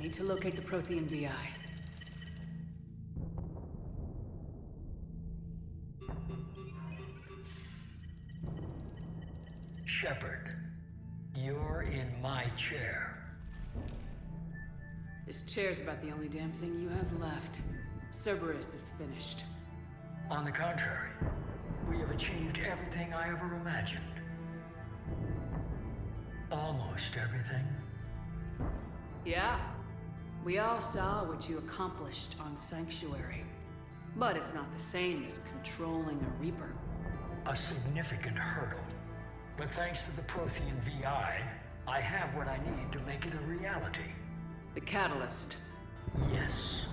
need to locate the Prothean VI. Shepard, you're in my chair. This chair's about the only damn thing you have left. Cerberus is finished. On the contrary, we have achieved everything I ever imagined. Almost everything. Yeah. We all saw what you accomplished on Sanctuary. But it's not the same as controlling a Reaper. A significant hurdle. But thanks to the Prothean VI, I have what I need to make it a reality. The Catalyst. Yes.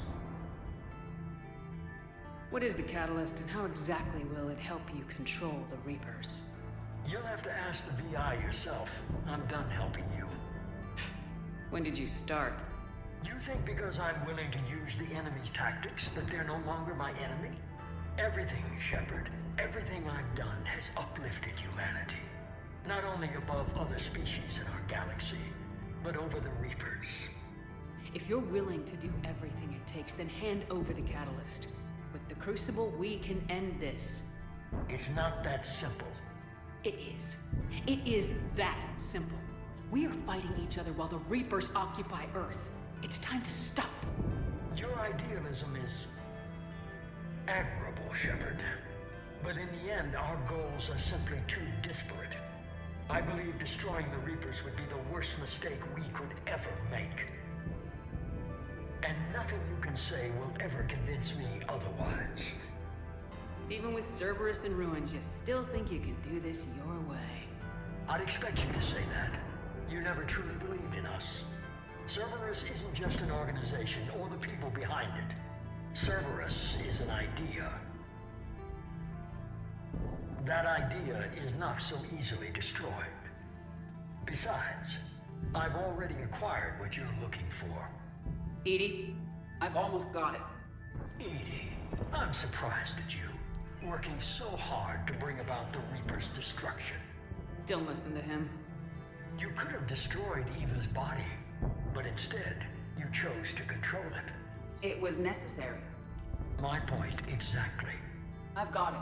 What is the Catalyst, and how exactly will it help you control the Reapers? You'll have to ask the VI yourself. I'm done helping you. When did you start? You think because I'm willing to use the enemy's tactics that they're no longer my enemy? Everything, Shepard, everything I've done has uplifted humanity. Not only above other species in our galaxy, but over the Reapers. If you're willing to do everything it takes, then hand over the Catalyst. With the Crucible, we can end this. It's not that simple. It is. It is that simple. We are fighting each other while the Reapers occupy Earth. It's time to stop. Your idealism is admirable, Shepard. But in the end, our goals are simply too disparate. I believe destroying the Reapers would be the worst mistake we could ever make. And nothing you can say will ever convince me otherwise. Even with Cerberus in ruins, you still think you can do this your way. I'd expect you to say that. You never truly believed in us. Cerberus isn't just an organization or the people behind it. Cerberus is an idea. That idea is not so easily destroyed. Besides, I've already acquired what you're looking for. EDI, I've almost got it. EDI, I'm surprised at you, working so hard to bring about the Reaper's destruction. Don't listen to him. You could have destroyed Eva's body, but instead, you chose to control it. It was necessary. My point exactly. I've got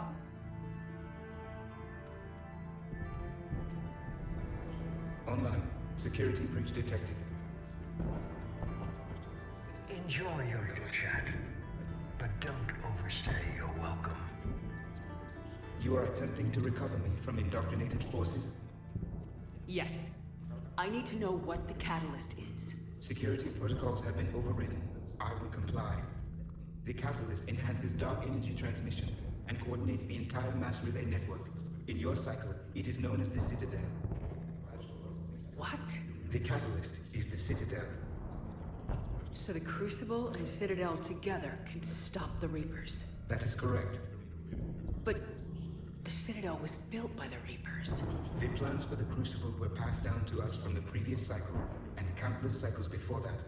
it. Online. Security breach detected. Enjoy your little chat, but don't overstay your welcome. You are attempting to recover me from indoctrinated forces? Yes. I need to know what the Catalyst is. Security protocols have been overridden. I will comply. The Catalyst enhances dark energy transmissions and coordinates the entire mass relay network. In your cycle, it is known as the Citadel. What? The Catalyst is the Citadel. So the Crucible and Citadel together can stop the Reapers. That is correct. But the Citadel was built by the Reapers. The plans for the Crucible were passed down to us from the previous cycle, and countless cycles before that.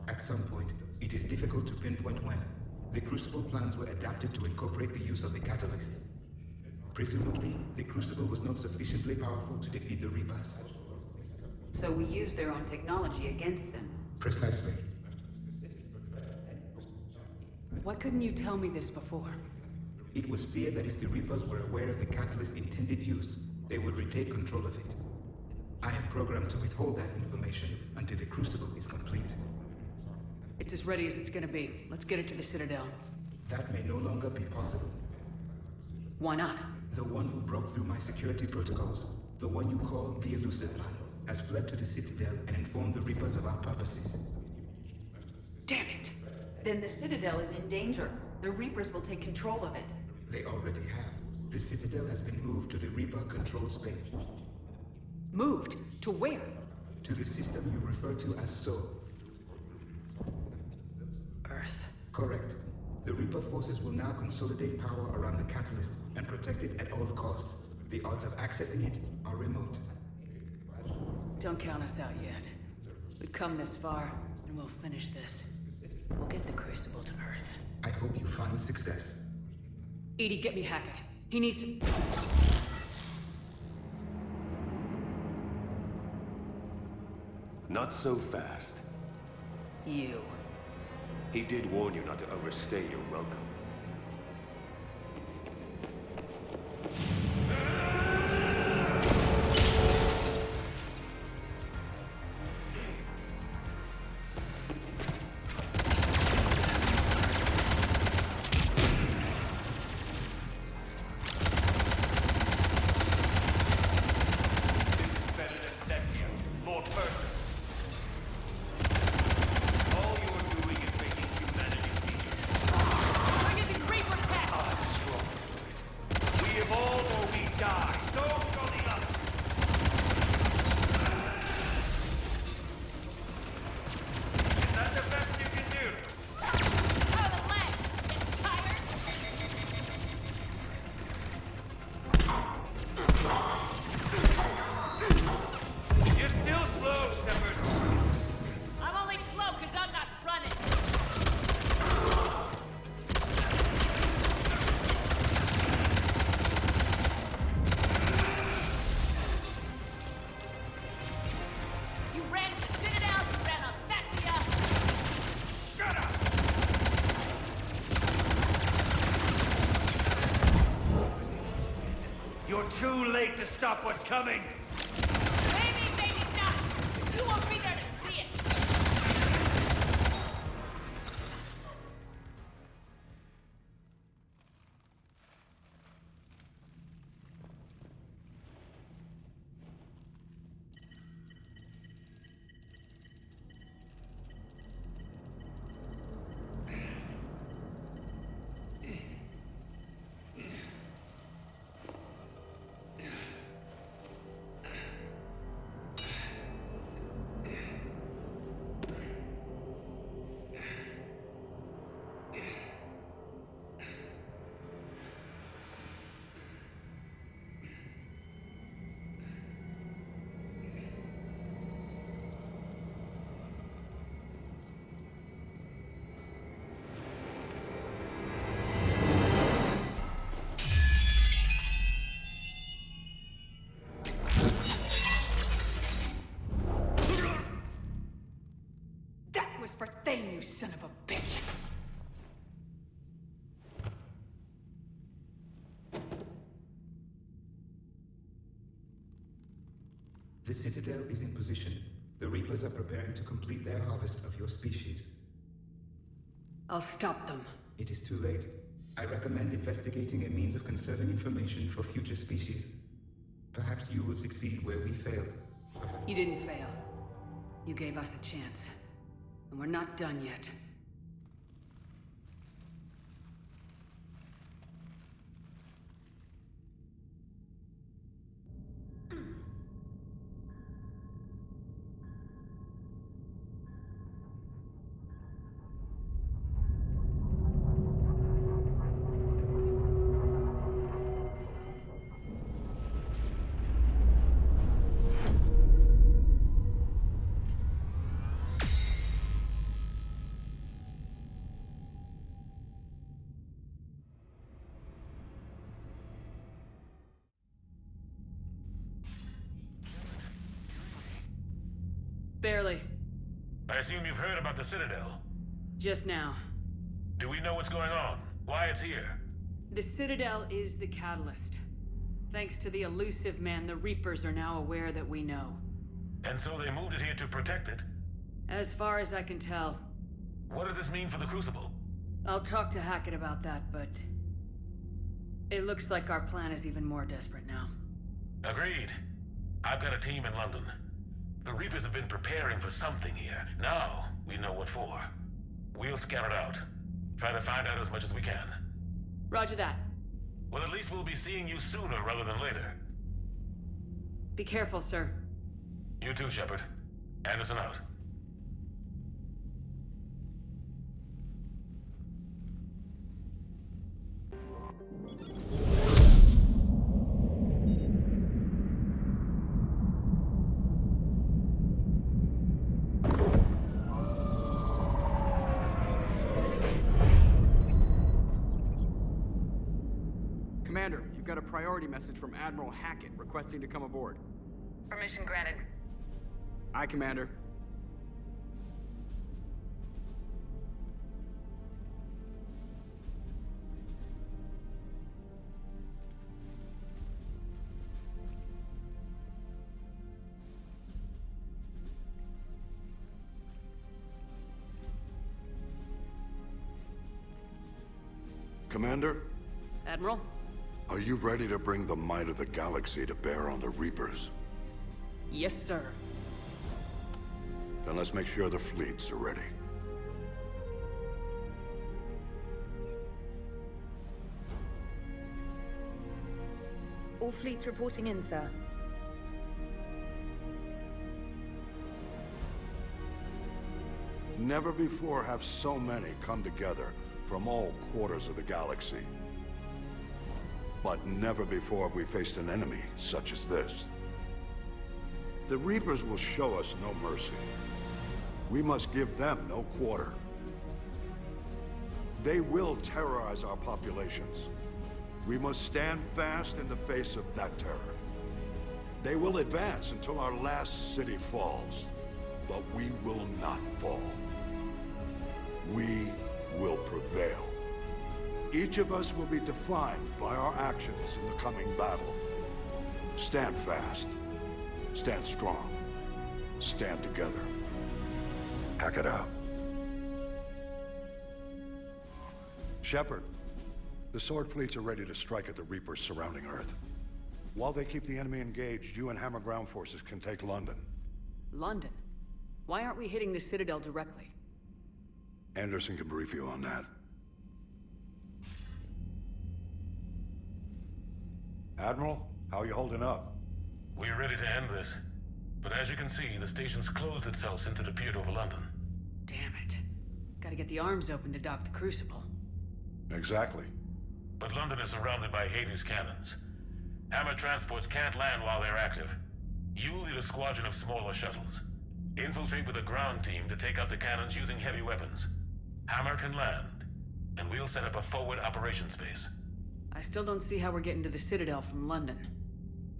At some point, it is difficult to pinpoint when, the Crucible plans were adapted to incorporate the use of the Catalyst. Presumably, the Crucible was not sufficiently powerful to defeat the Reapers. So we used their own technology against them. Precisely. Why couldn't you tell me this before? It was feared that if the Reapers were aware of the Catalyst's intended use, they would retake control of it. I am programmed to withhold that information until the Crucible is complete. It's as ready as it's gonna be. Let's get it to the Citadel. That may no longer be possible. Why not? The one who broke through my security protocols, the one you call the Elusive One, has fled to the Citadel and informed the Reapers of our purposes. Damn it! Then the Citadel is in danger. The Reapers will take control of it. They already have. The Citadel has been moved to the Reaper-controlled space. Moved? To where? To the system you refer to as Sol. Earth. Correct. The Reaper forces will now consolidate power around the Catalyst and protect it at all costs. The odds of accessing it are remote. Don't count us out yet. We've come this far, and we'll finish this. We'll get the Crucible to Earth. I hope you find success. EDI, get me Hackett. He needs... Not so fast. You. He did warn you not to overstay your welcome. Too late to stop what's coming! Maybe, maybe not! You won't be there to see it! For Thane, you son of a bitch! The Citadel is in position. The Reapers are preparing to complete their harvest of your species. I'll stop them. It is too late. I recommend investigating a means of conserving information for future species. Perhaps you will succeed where we failed. You didn't fail. You gave us a chance. And we're not done yet. Barely. I assume you've heard about the Citadel. Just now. Do we know what's going on? Why it's here? The Citadel is the catalyst. Thanks to the elusive man, the Reapers are now aware that we know. And so they moved it here to protect it? As far as I can tell. What does this mean for the Crucible? I'll talk to Hackett about that, but... it looks like our plan is even more desperate now. Agreed. I've got a team in London. The Reapers have been preparing for something here. Now, we know what for. We'll scout it out. Try to find out as much as we can. Roger that. Well, at least we'll be seeing you sooner rather than later. Be careful, sir. You too, Shepard. Anderson out. Commander, you've got a priority message from Admiral Hackett requesting to come aboard. Permission granted. Aye, Commander. Commander, Admiral? are you ready to bring the might of the galaxy to bear on the Reapers? Yes, sir. Then let's make sure the fleets are ready. All fleets reporting in, sir. Never before have so many come together from all quarters of the galaxy. But never before have we faced an enemy such as this. The Reapers will show us no mercy. We must give them no quarter. They will terrorize our populations. We must stand fast in the face of that terror. They will advance until our last city falls, but we will not fall. We will prevail. Each of us will be defined by our actions in the coming battle. Stand fast. Stand strong. Stand together. Hack it out. Shepard, the Sword fleets are ready to strike at the Reapers surrounding Earth. While they keep the enemy engaged, you and Hammer ground forces can take London. London? Why aren't we hitting the Citadel directly? Anderson can brief you on that. Admiral, how are you holding up? We're ready to end this. But as you can see, the station's closed itself since it appeared over London. Damn it. Gotta get the arms open to dock the Crucible. Exactly. But London is surrounded by Hades cannons. Hammer transports can't land while they're active. You lead a squadron of smaller shuttles. Infiltrate with a ground team to take out the cannons using heavy weapons. Hammer can land, and we'll set up a forward operations base. I still don't see how we're getting to the Citadel from London.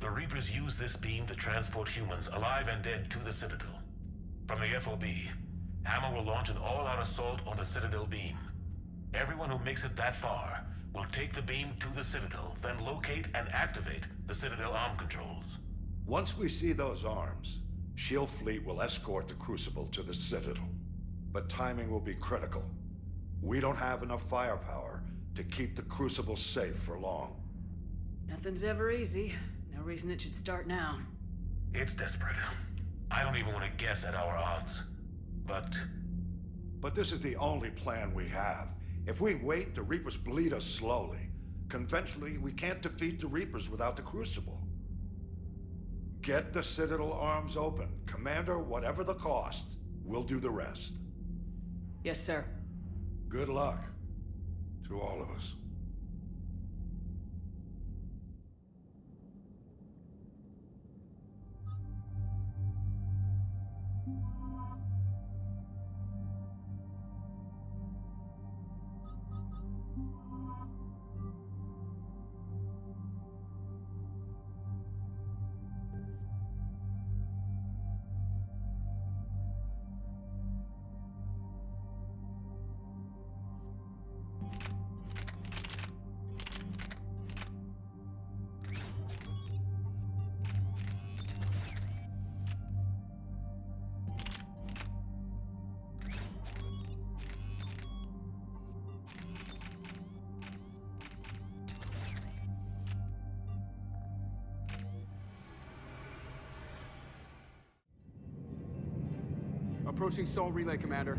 The Reapers use this beam to transport humans, alive and dead, to the Citadel. From the FOB, Hammer will launch an all-out assault on the Citadel beam. Everyone who makes it that far will take the beam to the Citadel, then locate and activate the Citadel arm controls. Once we see those arms, SHIELD fleet will escort the Crucible to the Citadel. But timing will be critical. We don't have enough firepower to keep the Crucible safe for long. Nothing's ever easy. No reason it should start now. It's desperate. I don't even want to guess at our odds. But this is the only plan we have. If we wait, the Reapers bleed us slowly. Conventionally, we can't defeat the Reapers without the Crucible. Get the Citadel arms open. Commander, whatever the cost, we'll do the rest. Yes, sir. Good luck to all of us. Approaching Sol Relay, Commander.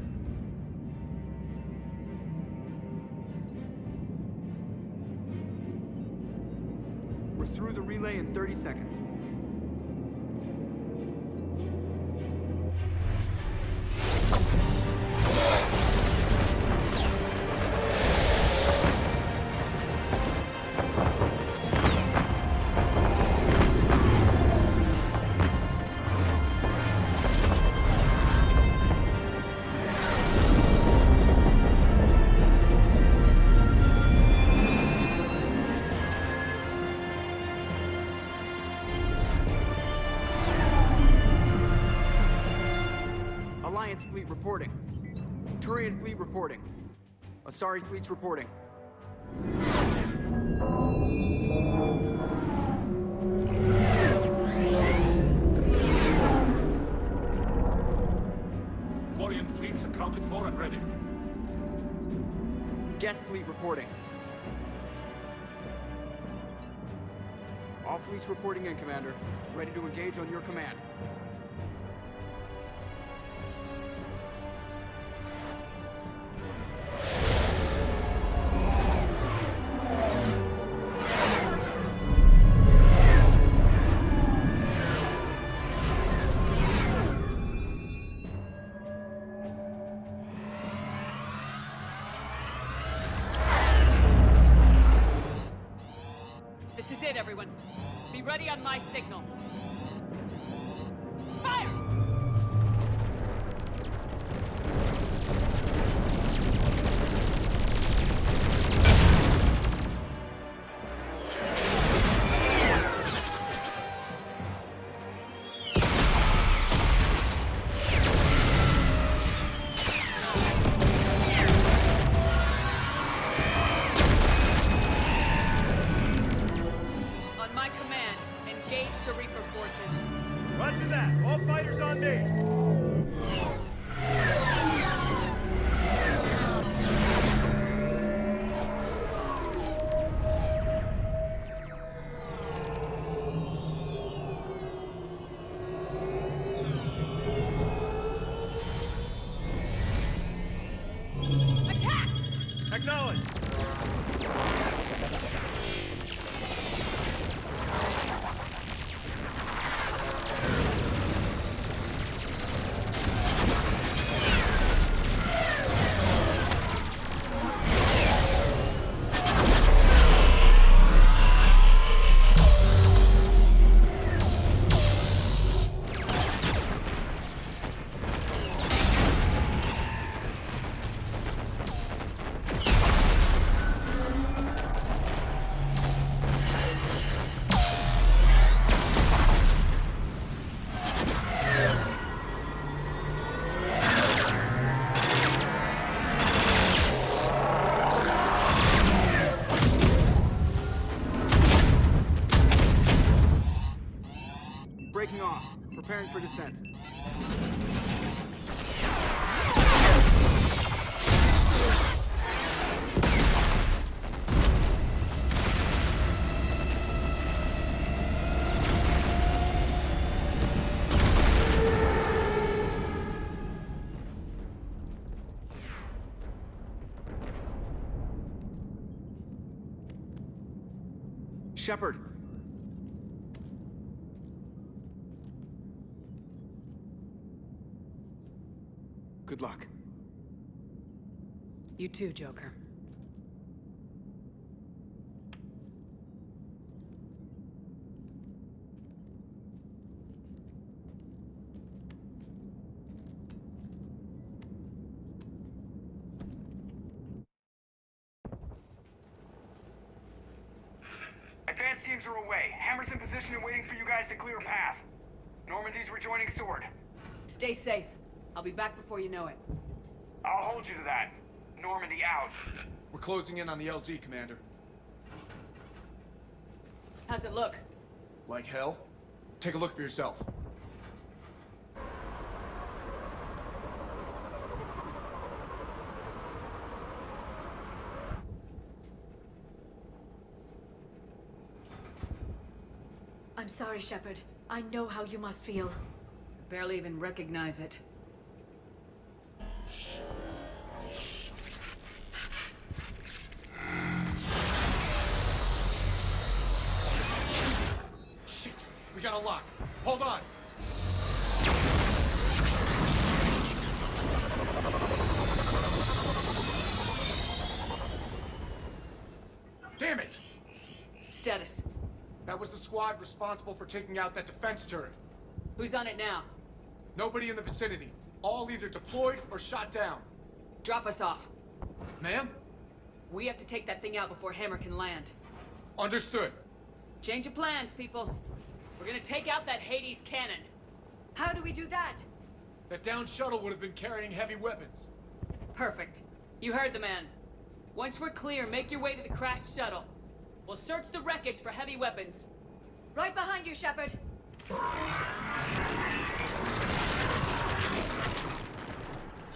We're through the relay in 30 seconds. Alliance fleet reporting. Turian fleet reporting. Asari fleets reporting. Quarian fleets accounted for and ready. Geth fleet reporting. All fleets reporting in, Commander. Ready to engage on your command. This is it, everyone. Be ready on my signal. Fire! On my command, engage the Reaper forces. Roger that. All fighters on me. Attack! Acknowledge. Breaking off. Preparing for descent. Shepard. Good luck. You too, Joker. Advanced teams are away. Hammer's in position and waiting for you guys to clear a path. Normandy's rejoining Sword. Stay safe. I'll be back before you know it. I'll hold you to that. Normandy out. We're closing in on the LZ, Commander. How's it look? Like hell? Take a look for yourself. I'm sorry, Shepard. I know how you must feel. Barely even recognize it. Shit! We got a lock. Hold on! Damn it! Status. That was the squad responsible for taking out that defense turret. Who's on it now? Nobody in the vicinity. All either deployed or shot down. Drop us off. Ma'am? We have to take that thing out before Hammer can land. Understood. Change of plans, people. We're gonna take out that Hades cannon. How do we do that? That downed shuttle would have been carrying heavy weapons. Perfect. You heard the man. Once we're clear, make your way to the crashed shuttle. We'll search the wreckage for heavy weapons. Right behind you, Shepard.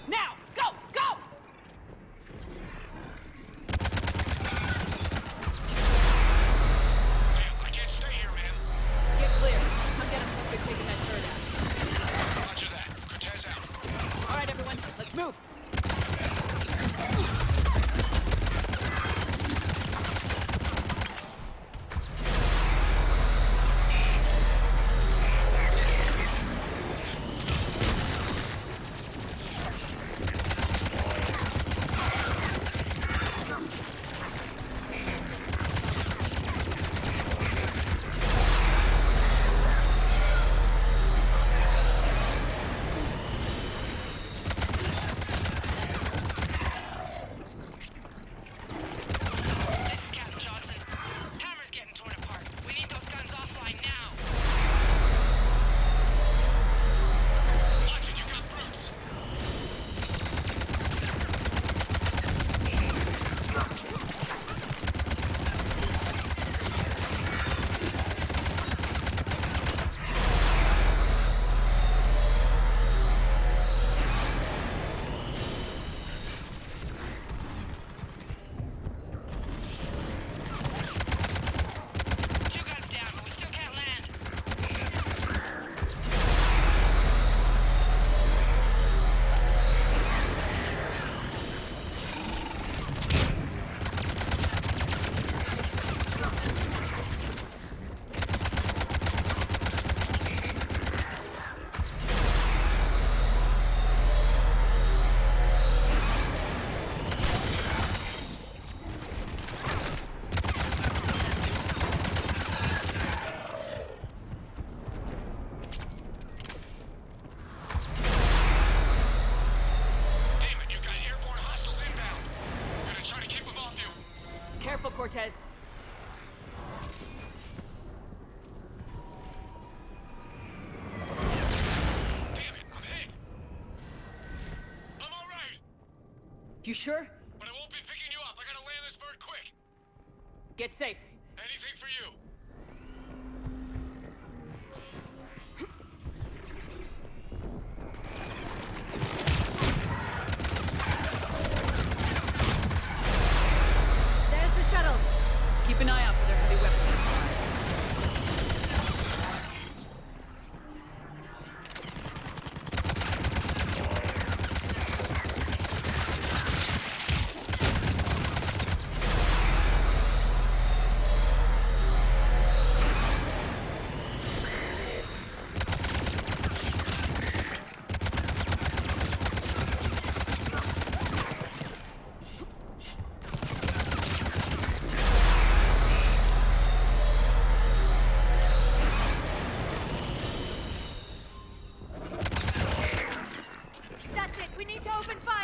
Now! Go! Go! Damn, I can't stay here, man. move! Cortez. Damn it, I'm hit. I'm all right. You sure? But I won't be picking you up. I gotta land this bird quick. Get safe. Anything for you. Keep an eye out for their heavy weapons supplies.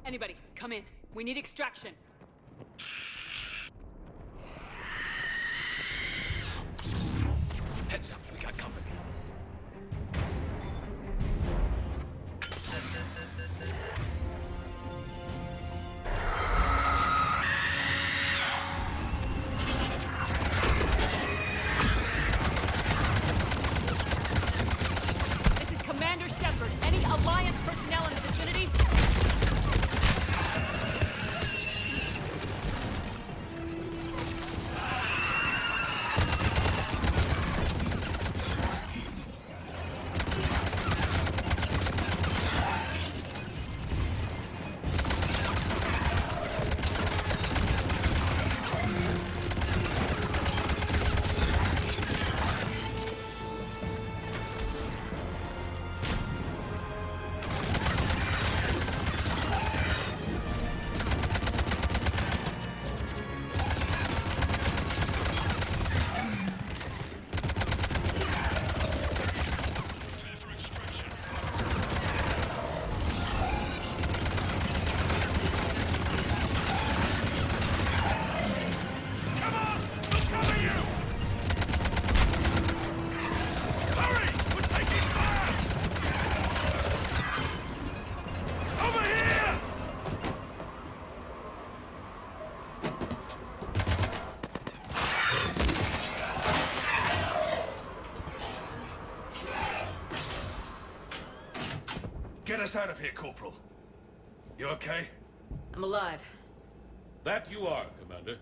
Anybody, come in. We need extraction. Heads up, we got company. This is Commander Shepard. Any Alliance personnel in the vicinity? Get us out of here, Corporal. You okay? I'm alive. That you are, Commander.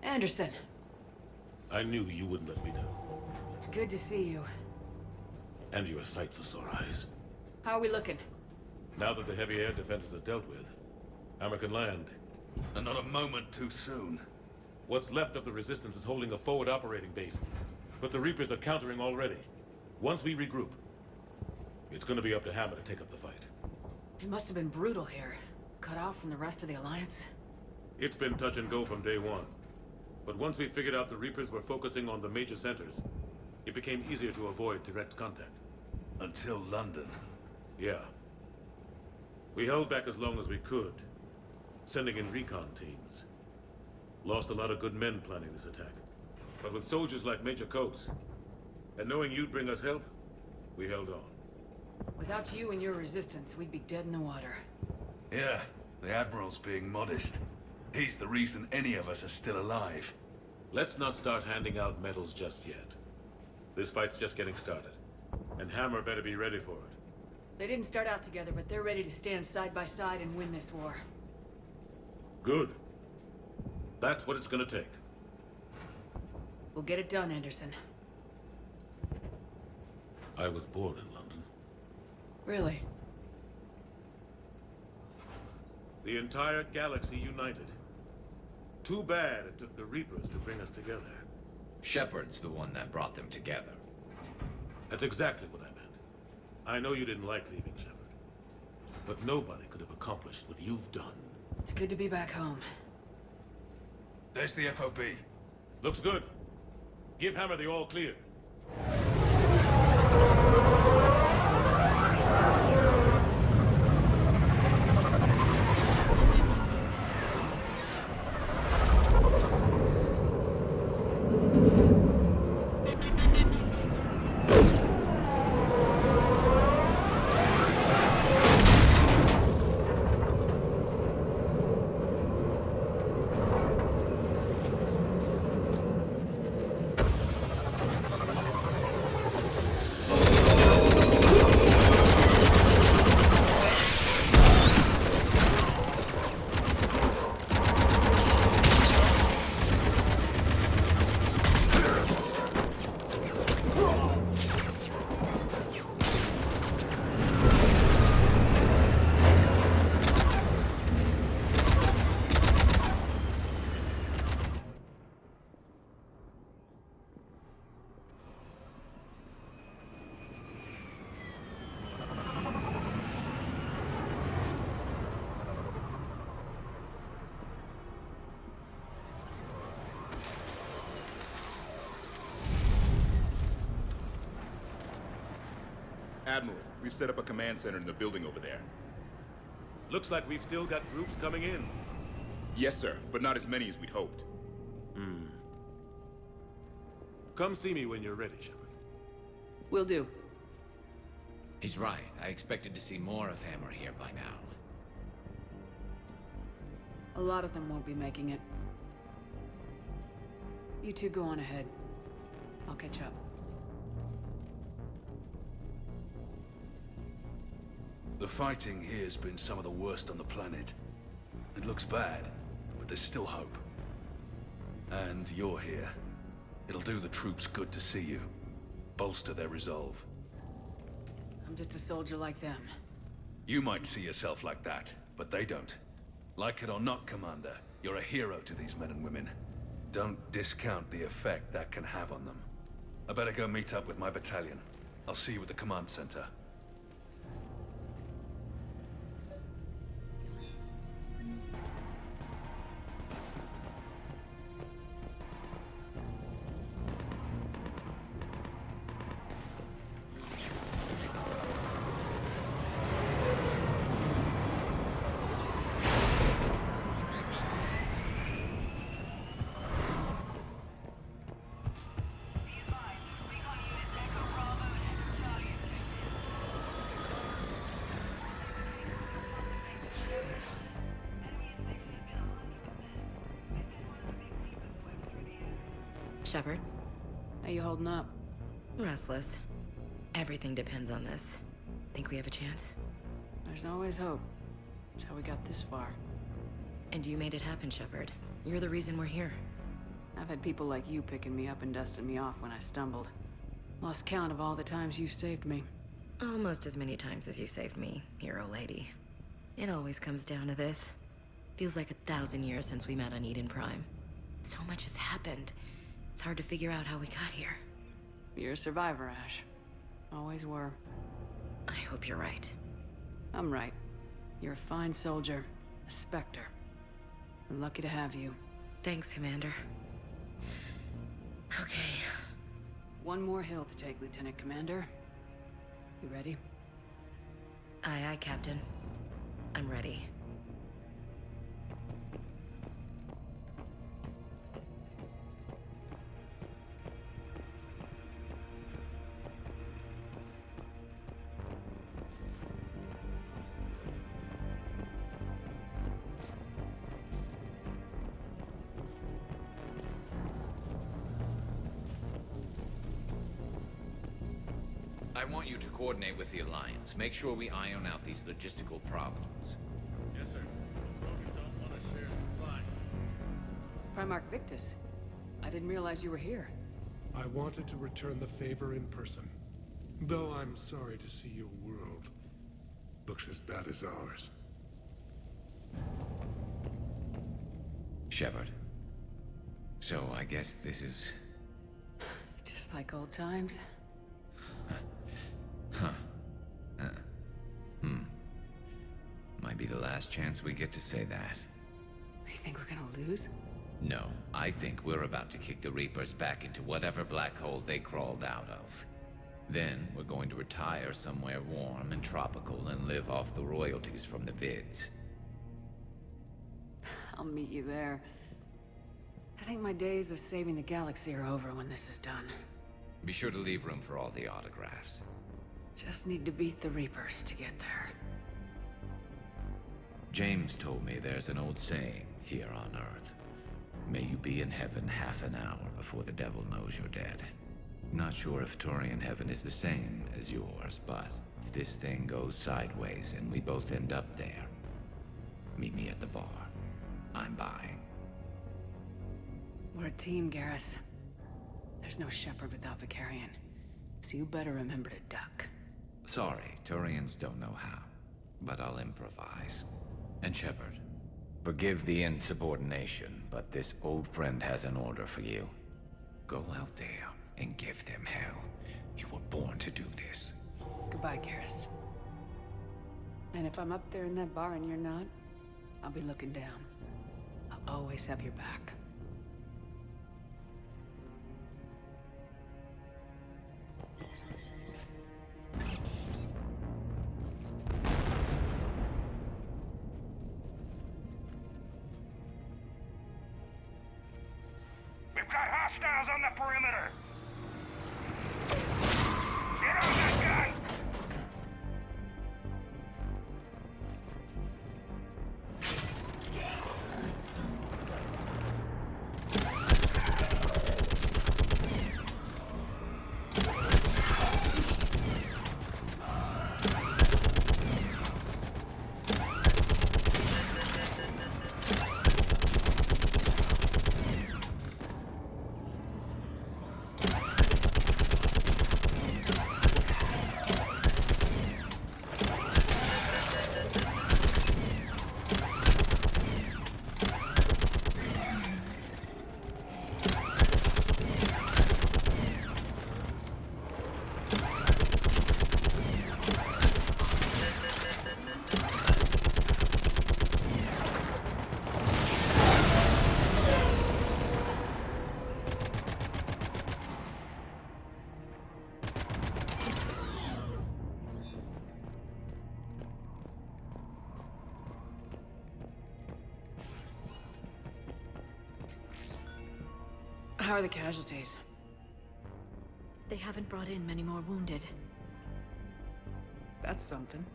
Anderson, I knew you wouldn't let me down. it's good to see you. And you're a sight for sore eyes. How are we looking? Now that the heavy air defenses are dealt with, Hammer can land. And not a moment too soon. What's left of the Resistance is holding a forward operating base, but the Reapers are countering already. Once we regroup, it's gonna be up to Hammer to take up the fight. It must have been brutal here. Cut off from the rest of the Alliance. It's been touch and go from day one. But once we figured out the Reapers were focusing on the major centers, it became easier to avoid direct contact. Until London. Yeah. We held back as long as we could, sending in recon teams. Lost a lot of good men planning this attack. But with soldiers like Major Coates, and knowing you'd bring us help, we held on. Without you and your resistance, we'd be dead in the water. Yeah, the Admiral's being modest. He's the reason any of us are still alive. Let's not start handing out medals just yet. This fight's just getting started, and Hammer better be ready for it. They didn't start out together, but they're ready to stand side by side and win this war. Good. That's what it's gonna take. We'll get it done, Anderson. I was born in London. Really? The entire galaxy united. Too bad it took the Reapers to bring us together. Shepard's the one that brought them together. That's exactly what I meant. I know you didn't like leaving, Shepard. But nobody could have accomplished what you've done. It's good to be back home. There's the FOB. Looks good. Give Hammer the all clear. Admiral, we've set up a command center in the building over there. Looks like we've still got groups coming in. Yes, sir, but not as many as we'd hoped. Come see me when you're ready, Shepard. Will do. He's right. I expected to see more of Hammer here by now. A lot of them won't be making it. You two go on ahead. I'll catch up. The fighting here's been some of the worst on the planet. It looks bad, but there's still hope. And you're here. It'll do the troops good to see you. Bolster their resolve. I'm just a soldier like them. You might see yourself like that, but they don't. Like it or not, Commander, you're a hero to these men and women. Don't discount the effect that can have on them. I better go meet up with my battalion. I'll see you at the command center. Shepard? How you holding up? Restless. Everything depends on this. Think we have a chance? There's always hope. That's how we got this far. And you made it happen, Shepard. You're the reason we're here. I've had people like you picking me up and dusting me off when I stumbled. Lost count of all the times you saved me. Almost as many times as you saved me, hero lady. It always comes down to this. Feels like 1,000 years since we met on Eden Prime. So much has happened. It's hard to figure out how we got here. You're a survivor, Ash. Always were. I hope you're right. I'm right. You're a fine soldier. A Spectre. We're lucky to have you. Thanks, Commander. Okay. One more hill to take, Lieutenant Commander. You ready? Aye, aye, Captain. I'm ready. I want you to coordinate with the Alliance. Make sure we iron out these logistical problems. Yes, sir. You don't want to share supply. Primarch Victus. I didn't realize you were here. I wanted to return the favor in person. Though I'm sorry to see your world looks as bad as ours. Shepard. So I guess this is... Just like old times. Huh. Might be the last chance we get to say that. You think we're gonna lose? No, I think we're about to kick the Reapers back into whatever black hole they crawled out of. Then we're going to retire somewhere warm and tropical and live off the royalties from the vids. I'll meet you there. I think my days of saving the galaxy are over when this is done. Be sure to leave room for all the autographs. Just need to beat the Reapers to get there. James told me there's an old saying here on Earth. May you be in heaven half an hour before the devil knows you're dead. Not sure if Turian heaven is the same as yours, but if this thing goes sideways and we both end up there, meet me at the bar. I'm buying. We're a team, Garrus. There's no Shepard without Vicarion, so you better remember to duck. Sorry, Turians don't know how, but I'll improvise. And Shepard, forgive the insubordination, but this old friend has an order for you. Go out there and give them hell. You were born to do this. Goodbye, Garrus. And if I'm up there in that bar and you're not, I'll be looking down. I'll always have your back. We've got hostiles on the perimeter! Get on that gun! How are the casualties? They haven't brought in many more wounded. That's something.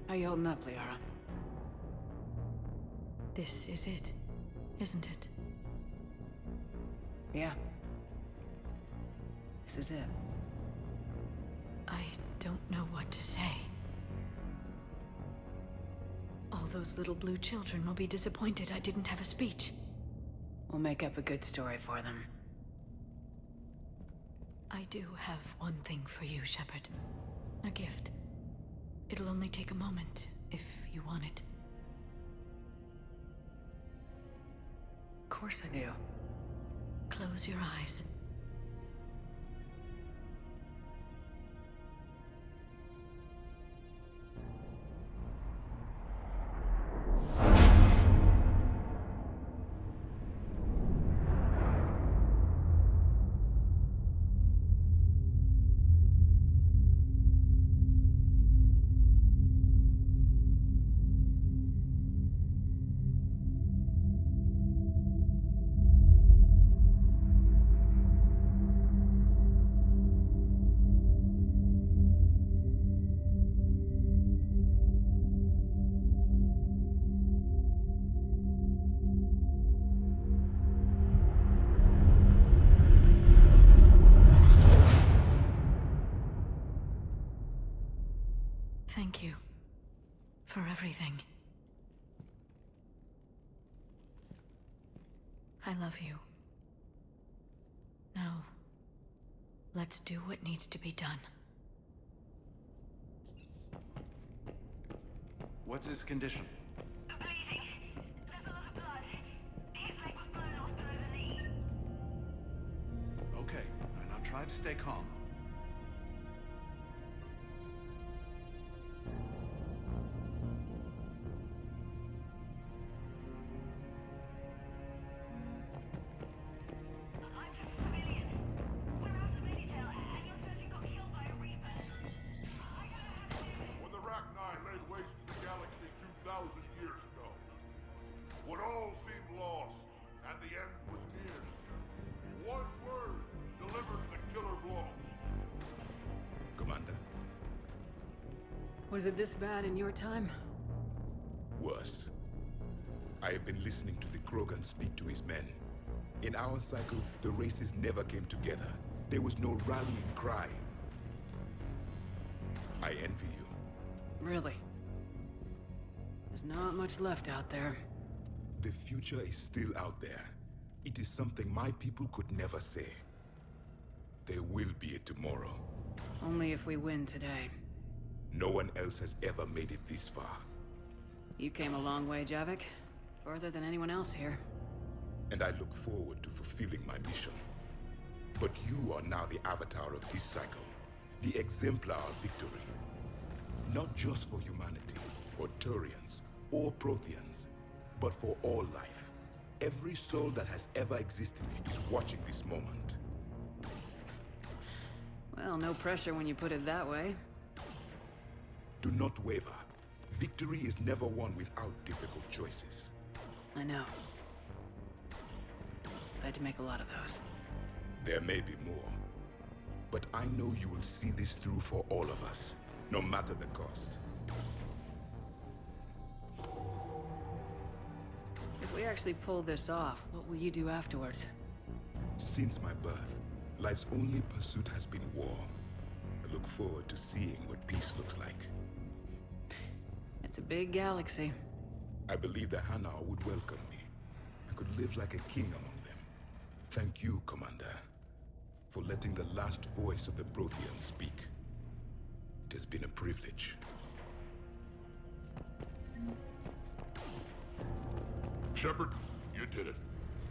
How you holding up, Liara? This is it, isn't it? Yeah. This is it. I don't know what to say. All those little blue children will be disappointed I didn't have a speech. We'll make up a good story for them. I do have one thing for you, Shepard. A gift. It'll only take a moment, if you want it. Of course I do. Close your eyes. Thank you for everything. I love you. Now, let's do what needs to be done. What's his condition? Okay, and I'm trying to stay calm. When the Rachni laid waste to the galaxy 2,000 years ago, when all seemed lost and the end was near, one word delivered the killer blow. Commander? Was it this bad in your time? Worse. I have been listening to the Krogan speak to his men. In our cycle, the races never came together. There was no rallying cry. I envy you. Really? There's not much left out there. The future is still out there. It is something my people could never say. There will be a tomorrow. Only if we win today. No one else has ever made it this far. You came a long way, Javik. Further than anyone else here. And I look forward to fulfilling my mission. But you are now the avatar of this cycle. The exemplar of victory. Not just for humanity, or Turians, or Protheans, but for all life. Every soul that has ever existed is watching this moment. Well, no pressure when you put it that way. Do not waver. Victory is never won without difficult choices. I know. I've had to make a lot of those. There may be more. But I know you will see this through for all of us, no matter the cost. If we actually pull this off, what will you do afterwards? Since my birth, life's only pursuit has been war. I look forward to seeing what peace looks like. It's a big galaxy. I believe the Hanar would welcome me. I could live like a king among them. Thank you, Commander, for letting the last voice of the Protheans speak. It has been a privilege. Shepard, you did it.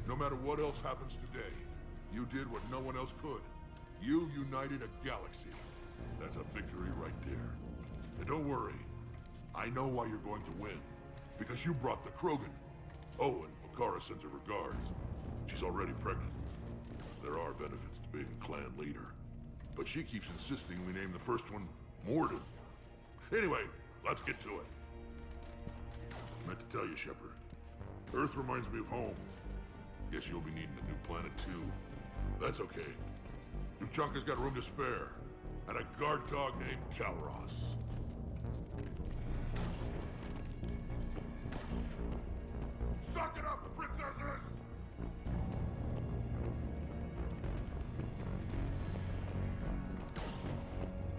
No matter what else happens today, you did what no one else could. You united a galaxy. That's a victory right there. And don't worry, I know why you're going to win. Because you brought the Krogan. Oh, and Bakara sends her regards. She's already pregnant. There are benefits to being a clan leader. But she keeps insisting we name the first one Mordin. Anyway, let's get to it. I meant to tell you, Shepard. Earth reminds me of home. Guess you'll be needing a new planet too. That's okay. Tuchanka's got room to spare. And a guard dog named Kalros. Suck it up, princesses!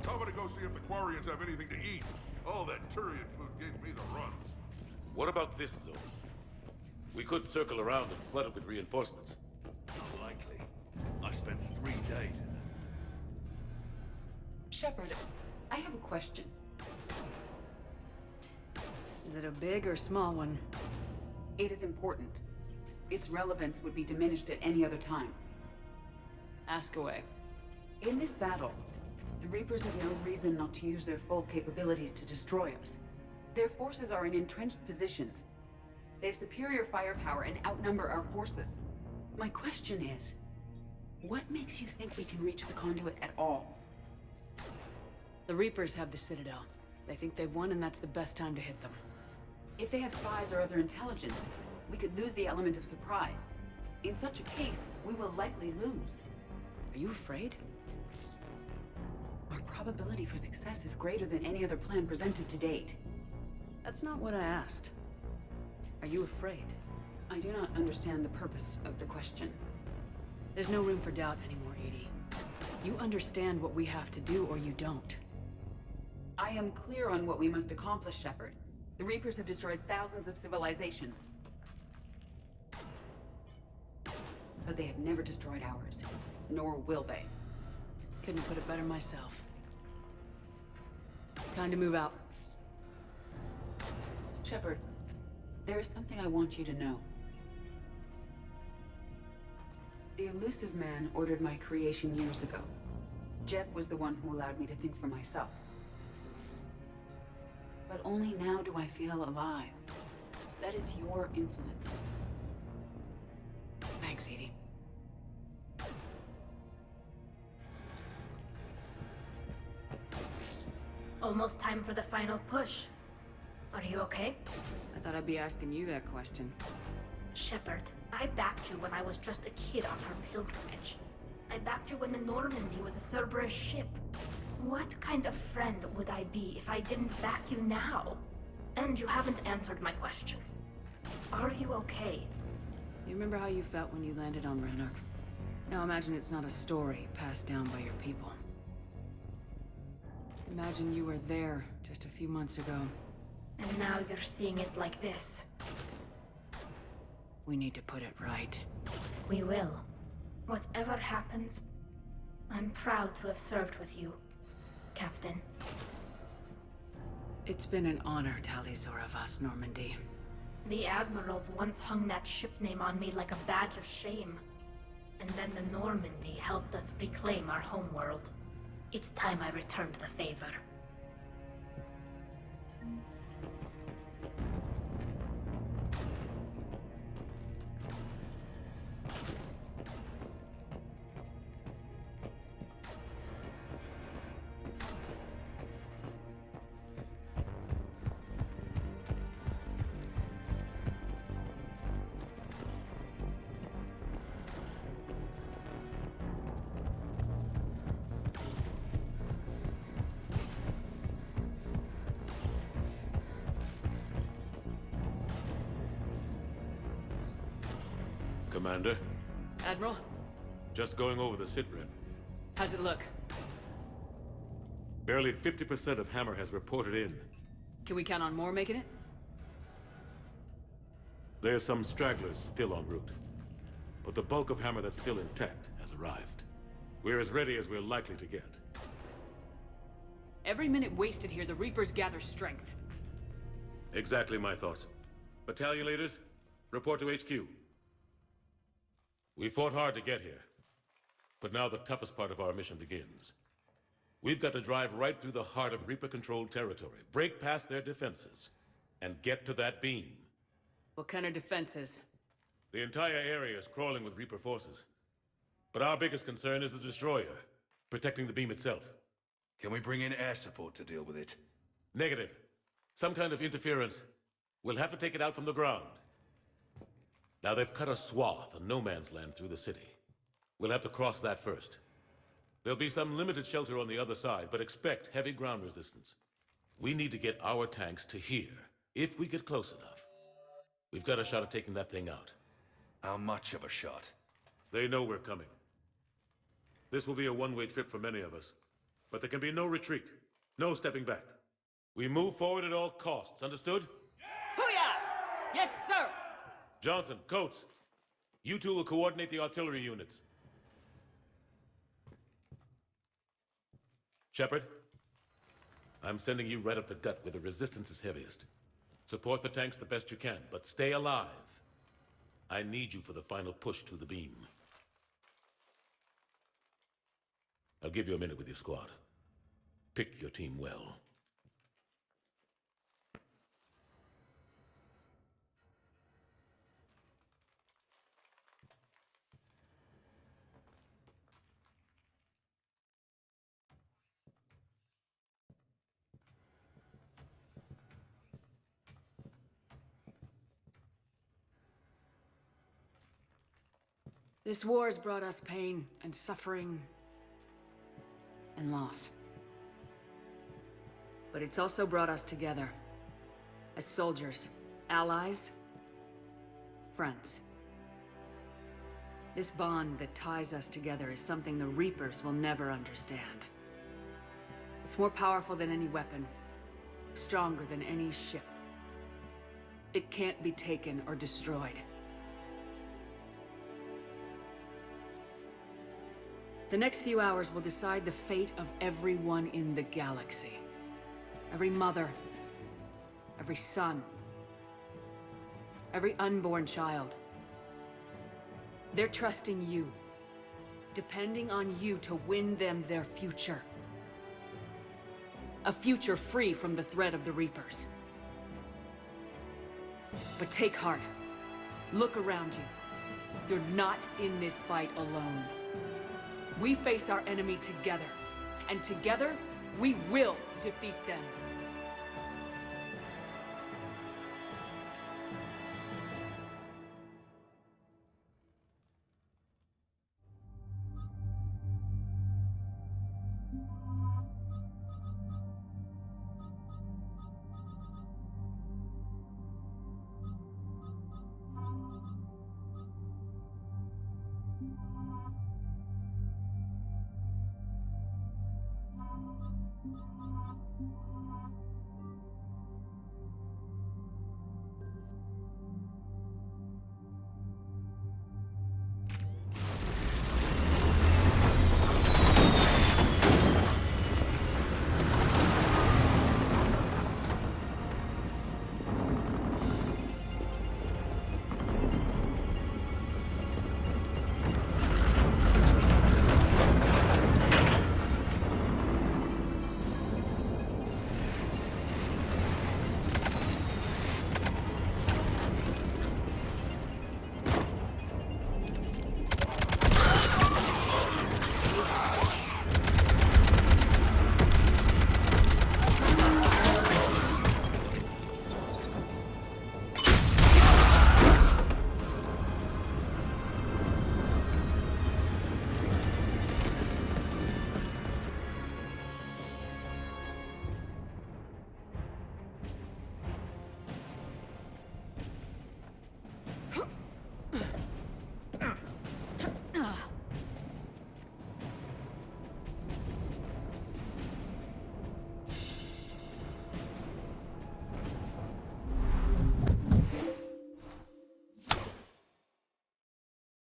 Somebody go see if the Quarians have anything to eat. All that Turian food gave me the runs. What about this zone? We could circle around and flood it with reinforcements. Unlikely. I spent 3 days in it. Shepard, I have a question. Is it a big or small one? It is important. Its relevance would be diminished at any other time. Ask away. In this battle, the Reapers have no reason not to use their full capabilities to destroy us. Their forces are in entrenched positions. They have superior firepower and outnumber our forces. My question is, what makes you think we can reach the conduit at all? The Reapers have the Citadel. They think they've won, and that's the best time to hit them. If they have spies or other intelligence, we could lose the element of surprise. In such a case, we will likely lose. Are you afraid? Our probability for success is greater than any other plan presented to date. That's not what I asked. Are you afraid? I do not understand the purpose of the question. There's no room for doubt anymore, EDI. You understand what we have to do, or you don't. I am clear on what we must accomplish, Shepard. The Reapers have destroyed thousands of civilizations. But they have never destroyed ours. Nor will they. Couldn't put it better myself. Time to move out. Shepard, there is something I want you to know. The Illusive Man ordered my creation years ago. Jeff was the one who allowed me to think for myself. But only now do I feel alive. That is your influence. Thanks, EDI. Almost time for the final push. Are you okay? I thought I'd be asking you that question. Shepard, I backed you when I was just a kid on her pilgrimage. I backed you when the Normandy was a Cerberus ship. What kind of friend would I be if I didn't back you now? And you haven't answered my question. Are you okay? You remember how you felt when you landed on Ranark? Now imagine it's not a story passed down by your people. Imagine you were there just a few months ago. And now you're seeing it like this. We need to put it right. We will. Whatever happens, I'm proud to have served with you, Captain. It's been an honor, Tali'Zorah Vas Normandy. The Admirals once hung that ship name on me like a badge of shame. And then the Normandy helped us reclaim our homeworld. It's time I returned the favor. Commander? Admiral? Just going over the sitrep. How's it look? Barely 50% of Hammer has reported in. Can we count on more making it? There's some stragglers still en route. But the bulk of Hammer that's still intact has arrived. We're as ready as we're likely to get. Every minute wasted here, the Reapers gather strength. Exactly my thoughts. Battalion leaders, report to HQ. We fought hard to get here. But now the toughest part of our mission begins. We've got to drive right through the heart of Reaper-controlled territory, break past their defenses, and get to that beam. What kind of defenses? The entire area is crawling with Reaper forces. But our biggest concern is the destroyer, protecting the beam itself. Can we bring in air support to deal with it? Negative. Some kind of interference. We'll have to take it out from the ground. Now they've cut a swath of no man's land through the city. We'll have to cross that first. There'll be some limited shelter on the other side, but expect heavy ground resistance. We need to get our tanks to here, if we get close enough. We've got a shot at taking that thing out. How much of a shot? They know we're coming. This will be a one-way trip for many of us. But there can be no retreat. No stepping back. We move forward at all costs, understood? Booyah! Yes, sir! Johnson, Coates, you two will coordinate the artillery units. Shepard, I'm sending you right up the gut where the resistance is heaviest. Support the tanks the best you can, but stay alive. I need you for the final push to the beam. I'll give you a minute with your squad. Pick your team well. This war has brought us pain and suffering and loss. But it's also brought us together as soldiers, allies, friends. This bond that ties us together is something the Reapers will never understand. It's more powerful than any weapon, stronger than any ship. It can't be taken or destroyed. The next few hours will decide the fate of everyone in the galaxy. Every mother, every son, every unborn child. They're trusting you, depending on you to win them their future. A future free from the threat of the Reapers. But take heart. Look around you. You're not in this fight alone. We face our enemy together, and together, we will defeat them.